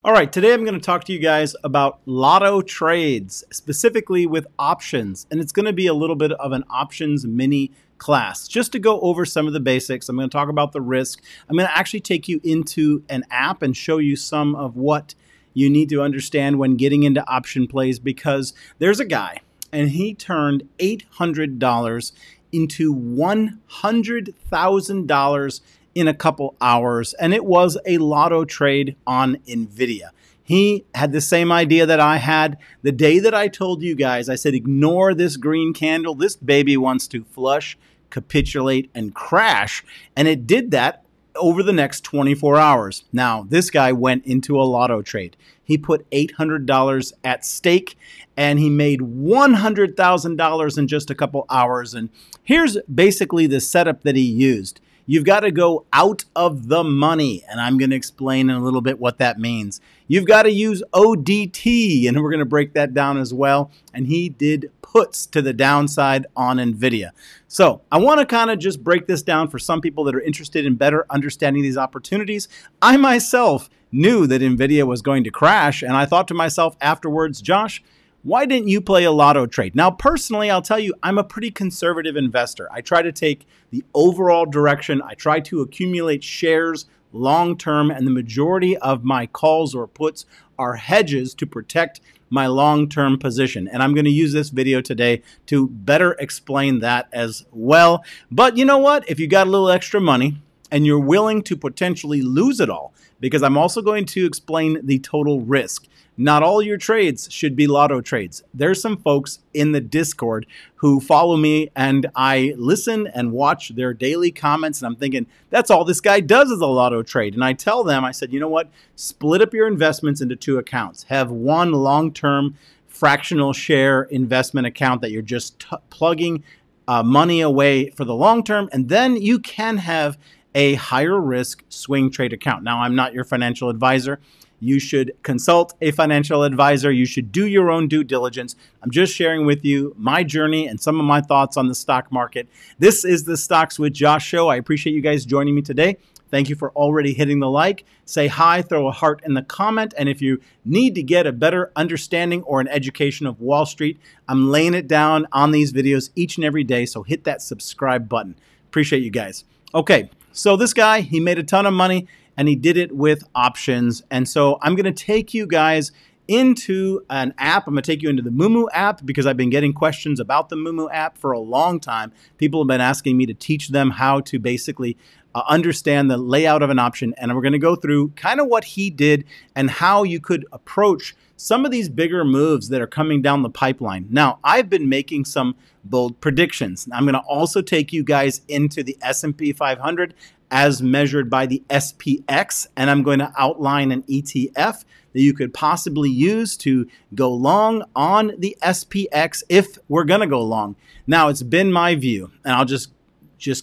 All right, today I'm going to talk to you guys about lotto trades, specifically with options, and it's going to be a little bit of an options mini class. Just to go over some of the basics, I'm going to talk about the risk. I'm going to actually take you into an app and show you some of what you need to understand when getting into option plays, because there's a guy and he turned $800 into $100,000 in a couple hours, and it was a lotto trade on Nvidia. He had the same idea that I had the day that I told you guys. I said, ignore this green candle. This baby wants to flush, capitulate, and crash. And it did that over the next 24 hours. Now, this guy went into a lotto trade. He put $800 at stake, and he made $100,000 in just a couple hours. And here's basically the setup that he used. You've got to go out of the money, and I'm going to explain in a little bit what that means. You've got to use ODT, and we're going to break that down as well. And he did puts to the downside on Nvidia. So I want to kind of just break this down for some people that are interested in better understanding these opportunities. I myself knew that Nvidia was going to crash, and I thought to myself afterwards, Josh, why didn't you play a lotto trade? Now, personally, I'll tell you, I'm a pretty conservative investor. I try to take the overall direction. I try to accumulate shares long-term, and the majority of my calls or puts are hedges to protect my long-term position. And I'm going to use this video today to better explain that as well. But you know what? If you got a little extra money and you're willing to potentially lose it all, because I'm also going to explain the total risk. Not all your trades should be lotto trades. There's some folks in the Discord who follow me, and I listen and watch their daily comments, and I'm thinking, that's all this guy does is a lotto trade. And I tell them, I said, you know what? Split up your investments into two accounts. Have one long-term fractional share investment account that you're just plugging money away for the long term, and then you can have a higher risk swing trade account. Now, I'm not your financial advisor. You should consult a financial advisor. You should do your own due diligence. I'm just sharing with you my journey and some of my thoughts on the stock market. This is the Stocks with Josh show. I appreciate you guys joining me today. Thank you for already hitting the like. Say hi, throw a heart in the comment. And if you need to get a better understanding or an education of Wall Street, I'm laying it down on these videos each and every day. So hit that subscribe button. Appreciate you guys. Okay, so this guy, he made a ton of money, and he did it with options. And so I'm going to take you guys into an app. I'm going to take you into the MOOMOO app because I've been getting questions about the MOOMOO app for a long time. People have been asking me to teach them how to basically understand the layout of an option. And we're going to go through kind of what he did and how you could approach some of these bigger moves that are coming down the pipeline. Now, I've been making some bold predictions. I'm going to also take you guys into the S&P 500 as measured by the SPX, and I'm going to outline an ETF that you could possibly use to go long on the SPX if we're going to go long. Now, it's been my view, and I'll just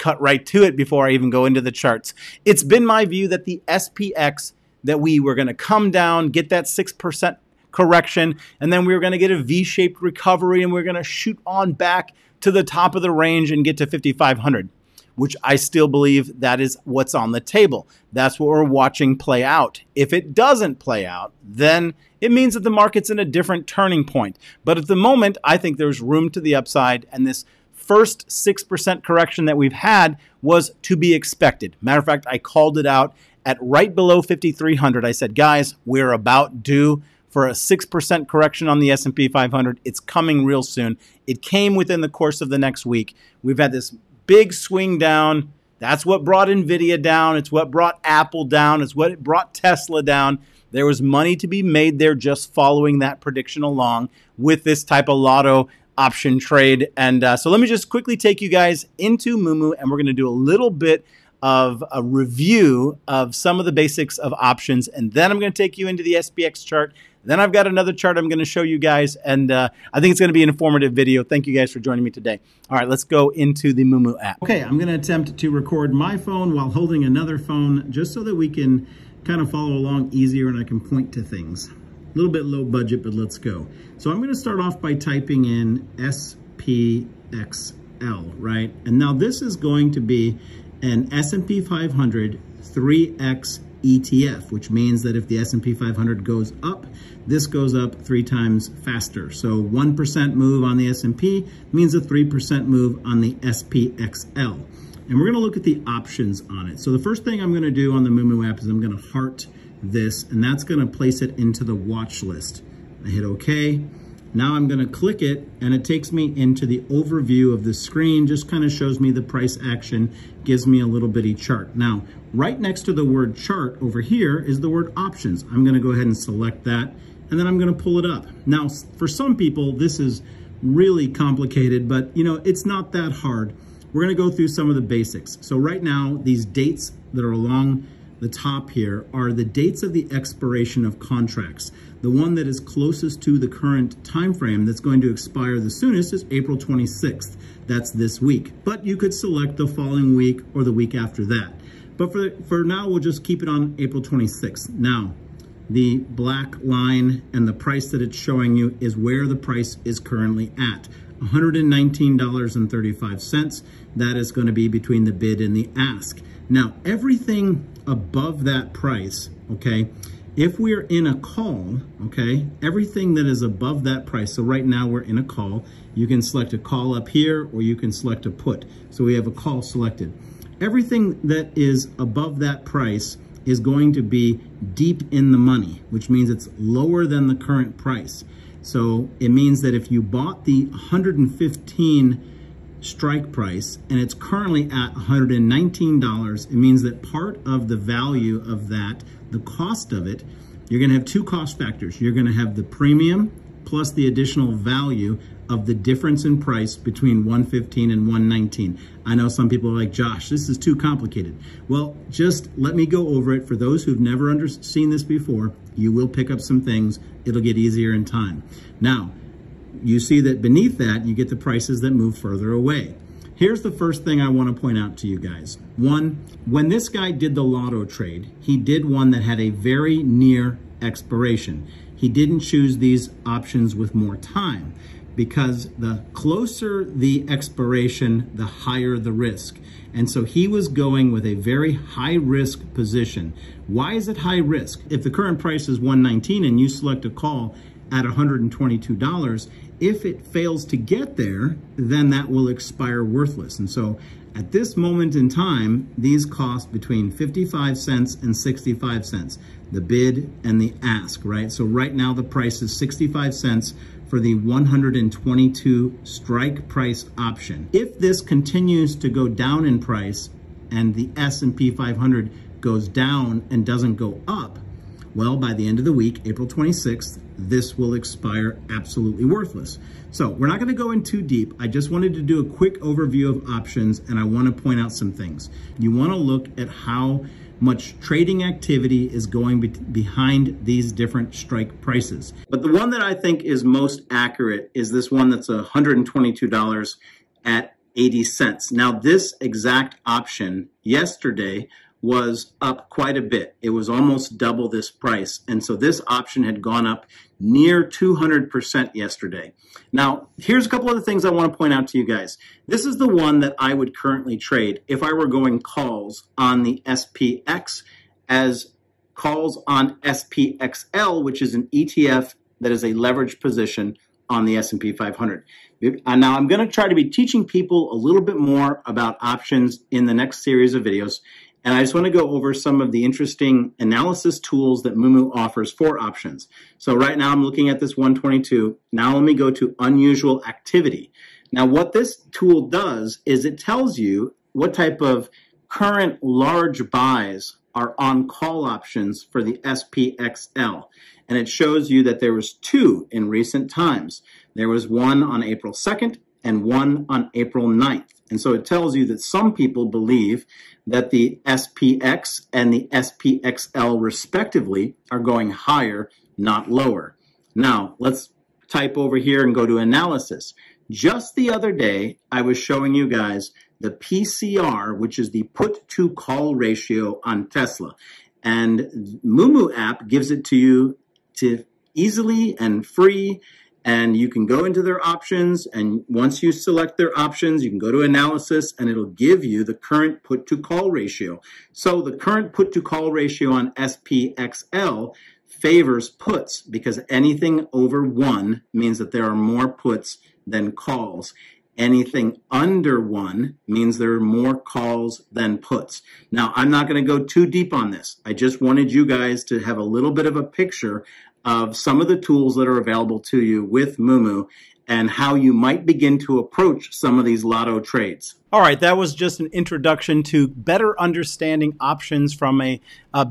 cut right to it before I even go into the charts. It's been my view that the SPX, that we were going to come down, get that 6% correction, and then we were going to get a V-shaped recovery, and we're going to shoot on back to the top of the range and get to 5,500. Which I still believe that is what's on the table. That's what we're watching play out. If it doesn't play out, then it means that the market's in a different turning point. But at the moment, I think there's room to the upside, and this first 6% correction that we've had was to be expected. Matter of fact, I called it out at right below 5,300. I said, guys, we're about due for a 6% correction on the S&P 500. It's coming real soon. It came within the course of the next week. We've had this big swing down. That's what brought Nvidia down. It's what brought Apple down. It's what brought Tesla down. There was money to be made there just following that prediction along with this type of lotto option trade. And so let me just quickly take you guys into MOOMOO, and we're going to do a little bit of a review of some of the basics of options. And then I'm going to take you into the SPX chart. Then I've got another chart I'm going to show you guys, and I think it's going to be an informative video. Thank you guys for joining me today. All right, let's go into the MOOMOO app. Okay, I'm going to attempt to record my phone while holding another phone just so that we can kind of follow along easier and I can point to things. A little bit low budget, but let's go. So I'm going to start off by typing in SPXL, right? And now this is going to be an S&P 500 3X ETF, which means that if the S&P 500 goes up, this goes up 3 times faster. So 1% move on the S&P means a 3% move on the SPXL. And we're going to look at the options on it. So the first thing I'm going to do on the MOOMOO app is I'm going to heart this, and that's going to place it into the watch list. I hit OK. Now I'm going to click it, and it takes me into the overview of the screen, just kind of shows me the price action, gives me a little bitty chart. Now, right next to the word chart over here is the word options. I'm going to go ahead and select that, and then I'm going to pull it up. Now, for some people, this is really complicated, but you know, it's not that hard. We're going to go through some of the basics. So right now, these dates that are along the top here are the dates of the expiration of contracts. The one that is closest to the current time frame that's going to expire the soonest is April 26th. That's this week. But you could select the following week or the week after that. But for now, we'll just keep it on April 26th. Now, the black line and the price that it's showing you is where the price is currently at. $119.35. That is going to be between the bid and the ask. Now, everything above that price, okay, if we're in a call, okay, everything that is above that price, so right now we're in a call, you can select a call up here or you can select a put. So we have a call selected. Everything that is above that price is going to be deep in the money, which means it's lower than the current price. So it means that if you bought the 115 strike price and it's currently at $119, it means that part of the value of that, the cost of it, you're going to have 2 cost factors. You're going to have the premium plus the additional value of the difference in price between 115 and 119. I know some people are like, Josh, this is too complicated. Well, just let me go over it. For those who've never seen this before, you will pick up some things. It'll get easier in time. Now, you see that beneath that, you get the prices that move further away. Here's the first thing I want to point out to you guys. One, when this guy did the lotto trade, he did one that had a very near expiration. He didn't choose these options with more time because the closer the expiration, the higher the risk. And so he was going with a very high risk position. Why is it high risk? If the current price is $119 and you select a call at $122, if it fails to get there, then that will expire worthless. And so at this moment in time, these cost between 55 cents and 65 cents, the bid and the ask, right? So right now the price is 65 cents for the 122 strike price option. If this continues to go down in price and the S&P 500 goes down and doesn't go up, well, by the end of the week, April 26th, this will expire absolutely worthless. So we're not going to go in too deep. I just wanted to do a quick overview of options, and I want to point out some things. You want to look at how much trading activity is going behind these different strike prices. But the one that I think is most accurate is this one that's $122 at 80 cents. Now, this exact option yesterday was up quite a bit. It was almost double this price. And so this option had gone up near 200% yesterday. Now, here's a couple other things I want to point out to you guys. This is the one that I would currently trade if I were going calls on the SPX as calls on SPXL, which is an ETF that is a leveraged position on the S&P 500. And now I'm going to try to be teaching people a little bit more about options in the next series of videos. And I just want to go over some of the interesting analysis tools that MOOMOO offers for options. So right now I'm looking at this 122. Now let me go to unusual activity. Now what this tool does is it tells you what type of current large buys are on call options for the SPXL. And it shows you that there was 2 in recent times. There was one on April 2nd and one on April 9th. And so it tells you that some people believe that the SPX and the SPXL respectively are going higher, not lower. Now, let's type over here and go to analysis. Just the other day, I was showing you guys the PCR, which is the put to call ratio on Tesla. And MOOMOO app gives it to you to easily and free and you can go into their options, and once you select their options, you can go to analysis, and it'll give you the current put to call ratio. So the current put to call ratio on SPXL favors puts, because anything over 1 means that there are more puts than calls. Anything under 1 means there are more calls than puts. Now, I'm not going to go too deep on this. I just wanted you guys to have a little bit of a picture of some of the tools that are available to you with MOOMOO and how you might begin to approach some of these lotto trades. All right, that was just an introduction to better understanding options from a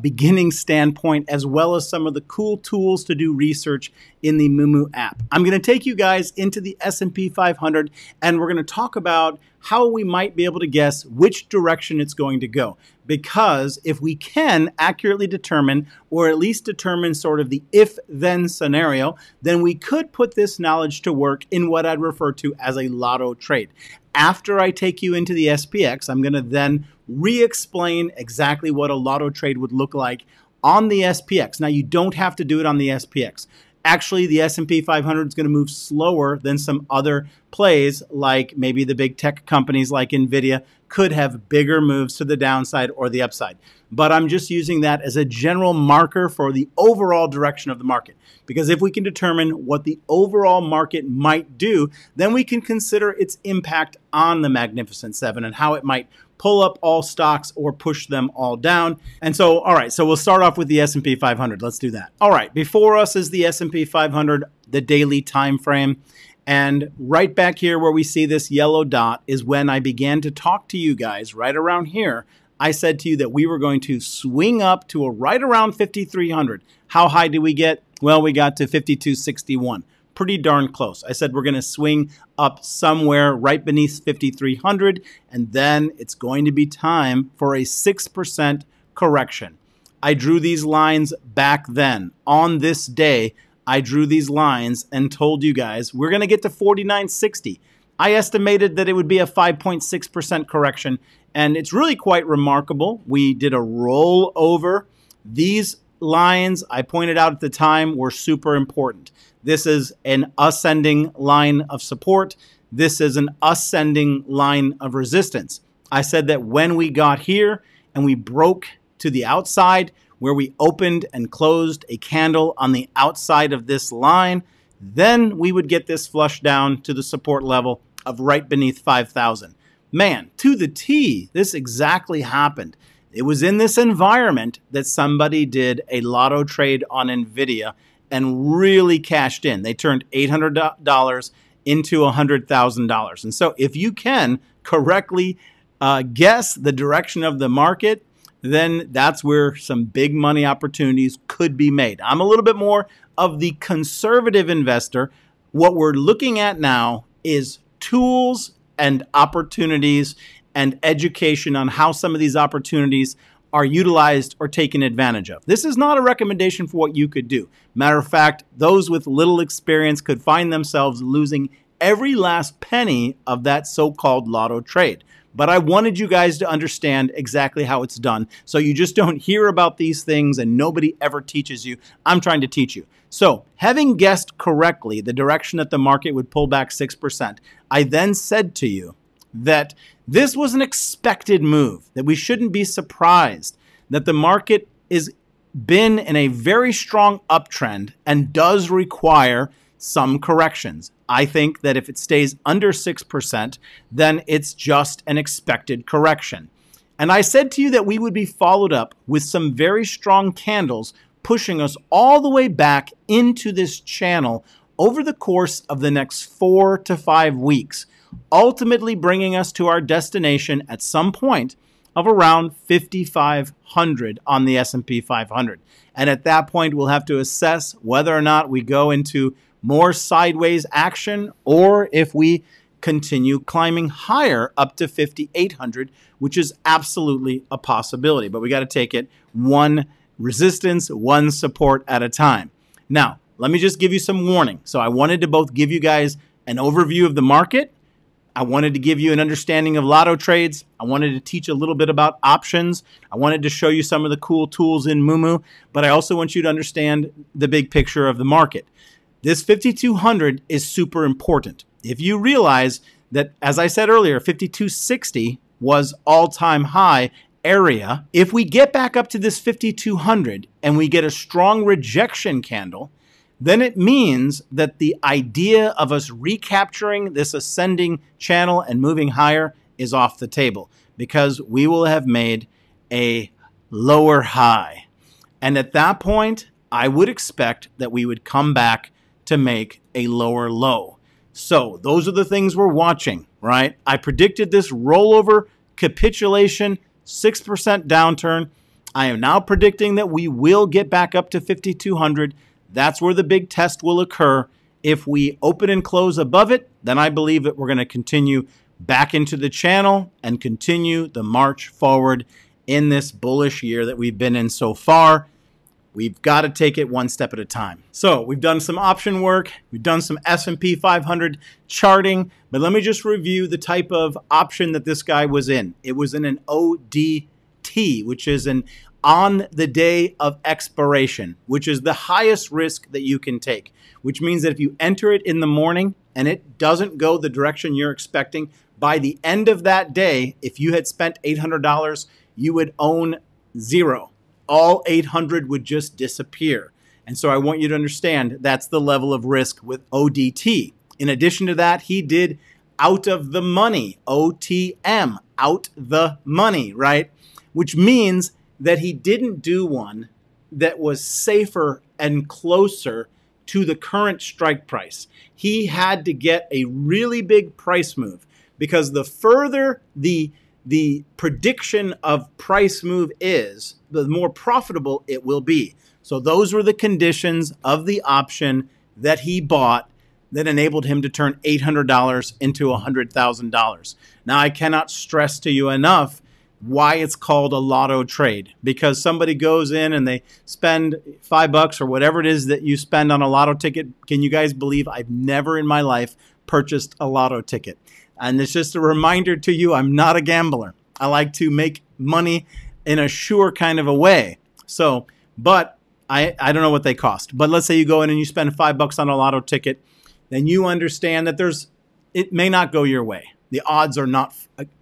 beginning standpoint, as well as some of the cool tools to do research in the MOOMOO app. I'm going to take you guys into the S&P 500, and we're going to talk about how we might be able to guess which direction it's going to go. Because if we can accurately determine, or at least determine sort of the if-then scenario, then we could put this knowledge to work in what I'd refer to as a lotto trade. After I take you into the SPX, I'm going to then re-explain exactly what a lotto trade would look like on the SPX. Now, you don't have to do it on the SPX. Actually, the S&P 500 is going to move slower than some other plays, like maybe the big tech companies like NVIDIA could have bigger moves to the downside or the upside. But I'm just using that as a general marker for the overall direction of the market. Because if we can determine what the overall market might do, then we can consider its impact on the Magnificent Seven and how it might pull up all stocks or push them all down. And so, all right, so we'll start off with the S&P 500. Let's do that. All right, before us is the S&P 500, the daily time frame. And right back here where we see this yellow dot is when I began to talk to you guys right around here. I said to you that we were going to swing up to a right around 5,300. How high did we get? Well, we got to 5,261. Pretty darn close. I said we're going to swing up somewhere right beneath 5,300, and then it's going to be time for a 6% correction. I drew these lines back then. On this day, I drew these lines and told you guys we're going to get to 49.60. I estimated that it would be a 5.6% correction, and it's really quite remarkable. We did a roll over. These lines I pointed out at the time were super important. This is an ascending line of support. This is an ascending line of resistance. I said that when we got here and we broke to the outside, where we opened and closed a candle on the outside of this line, then we would get this flush down to the support level of right beneath 5,000. Man, to the T, this exactly happened. It was in this environment that somebody did a lotto trade on NVIDIA and really cashed in. They turned $800 into $100,000. And so if you can correctly guess the direction of the market, then that's where some big money opportunities could be made. I'm a little bit more of the conservative investor. What we're looking at now is tools and opportunities and education on how some of these opportunities are utilized or taken advantage of. This is not a recommendation for what you could do. Matter of fact, those with little experience could find themselves losing every last penny of that so-called lotto trade. But I wanted you guys to understand exactly how it's done, so you just don't hear about these things and nobody ever teaches you. I'm trying to teach you. So, having guessed correctly the direction that the market would pull back 6%, I then said to you that this was an expected move, that we shouldn't be surprised, that the market is been in a very strong uptrend and does require some corrections. I think that if it stays under 6%, then it's just an expected correction. And I said to you that we would be followed up with some very strong candles pushing us all the way back into this channel over the course of the next 4 to 5 weeks, ultimately bringing us to our destination at some point of around 5,500 on the S&P 500. And at that point, we'll have to assess whether or not we go into more sideways action or if we continue climbing higher up to 5,800, which is absolutely a possibility. But we got to take it one resistance, one support at a time. Now, let me just give you some warning. So I wanted to both give you guys an overview of the market. I wanted to give you an understanding of lotto trades. I wanted to teach a little bit about options. I wanted to show you some of the cool tools in MOOMOO, but I also want you to understand the big picture of the market. this 5,200 is super important. If you realize that, as I said earlier, 5,260 was all-time high area. If we get back up to this 5,200 and we get a strong rejection candle, then it means that the idea of us recapturing this ascending channel and moving higher is off the table, because we will have made a lower high. And at that point, I would expect that we would come back to make a lower low. So those are the things we're watching, right? I predicted this rollover capitulation, 6% downturn. I am now predicting that we will get back up to 5,200. That's where the big test will occur. If we open and close above it, then I believe that we're going to continue back into the channel and continue the march forward in this bullish year that we've been in so far. We've got to take it one step at a time. So we've done some option work. We've done some S&P 500 charting. But let me just review the type of option that this guy was in. It was in an ODT, which is an on the day of expiration, which is the highest risk that you can take, which means that if you enter it in the morning and it doesn't go the direction you're expecting, by the end of that day, if you had spent $800, you would own zero. All 800 would just disappear. And so I want you to understand that's the level of risk with ODT. In addition to that, he did out of the money, OTM, out the money, right? Which means that he didn't do one that was safer and closer to the current strike price. He had to get a really big price move, because the further the prediction of price move is, the more profitable it will be. So those were the conditions of the option that he bought that enabled him to turn $800 into $100,000. Now, I cannot stress to you enough why it's called a lotto trade, because somebody goes in and they spend $5 or whatever it is that you spend on a lotto ticket. Can you guys believe I've never in my life purchased a lotto ticket? And it's just a reminder to you, I'm not a gambler. I like to make money in a sure kind of a way. So, but I don't know what they cost. But let's say you go in and you spend $5 on a lotto ticket, then you understand that it may not go your way. The odds are not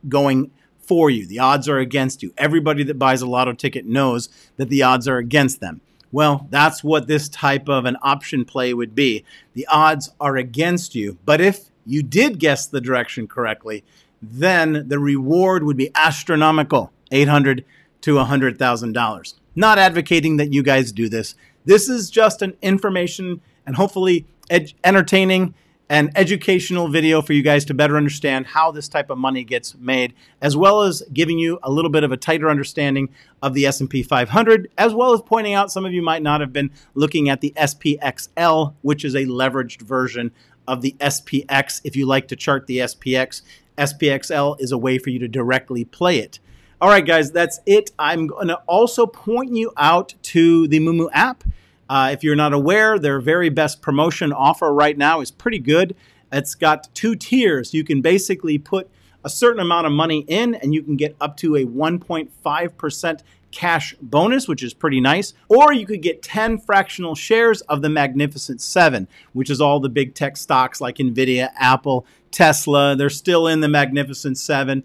going for you. The odds are against you. Everybody that buys a lotto ticket knows that the odds are against them. Well, that's what this type of an option play would be. The odds are against you. But if you did guess the direction correctly, then the reward would be astronomical, $800 to $100,000. Not advocating that you guys do this. This is just an information and hopefully entertaining and educational video for you guys to better understand how this type of money gets made, as well as giving you a little bit of a tighter understanding of the S&P 500, as well as pointing out some of you might not have been looking at the SPXL, which is a leveraged version of the SPX. If you like to chart the SPX, SPXL is a way for you to directly play it. All right, guys, that's it. I'm going to also point you out to the MOOMOO app. If you're not aware, their very best promotion offer right now is pretty good. It's got 2 tiers. You can basically put a certain amount of money in and you can get up to a 1.5% cash bonus, which is pretty nice. Or you could get 10 fractional shares of the Magnificent 7, which is all the big tech stocks like Nvidia, Apple, Tesla. They're still in the Magnificent 7.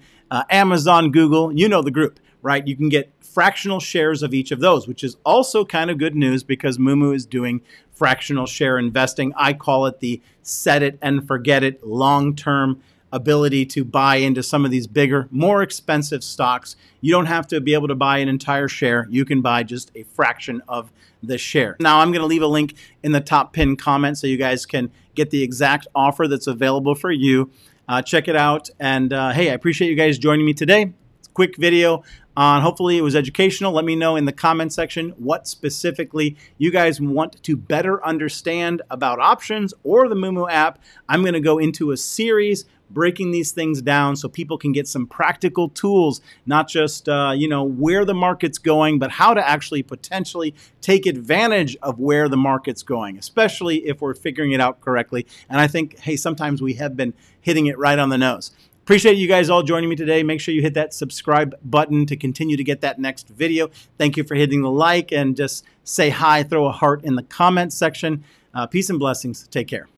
Amazon, Google, you know the group, right? You can get fractional shares of each of those, which is also kind of good news because MOOMOO is doing fractional share investing. I call it the set it and forget it long-term ability to buy into some of these bigger, more expensive stocks. You don't have to be able to buy an entire share. You can buy just a fraction of the share. Now, I'm going to leave a link in the top pinned comment so you guys can get the exact offer that's available for you. Check it out. And hey, I appreciate you guys joining me today. It's a quick video on, hopefully it was educational. Let me know in the comment section what specifically you guys want to better understand about options or the MOOMOO app. I'm going to go into a series breaking these things down so people can get some practical tools, not just, you know, where the market's going, but how to actually potentially take advantage of where the market's going, especially if we're figuring it out correctly. And I think, hey, sometimes we have been hitting it right on the nose. Appreciate you guys all joining me today. Make sure you hit that subscribe button to continue to get that next video. Thank you for hitting the like and just say hi, throw a heart in the comment section. Peace and blessings. Take care.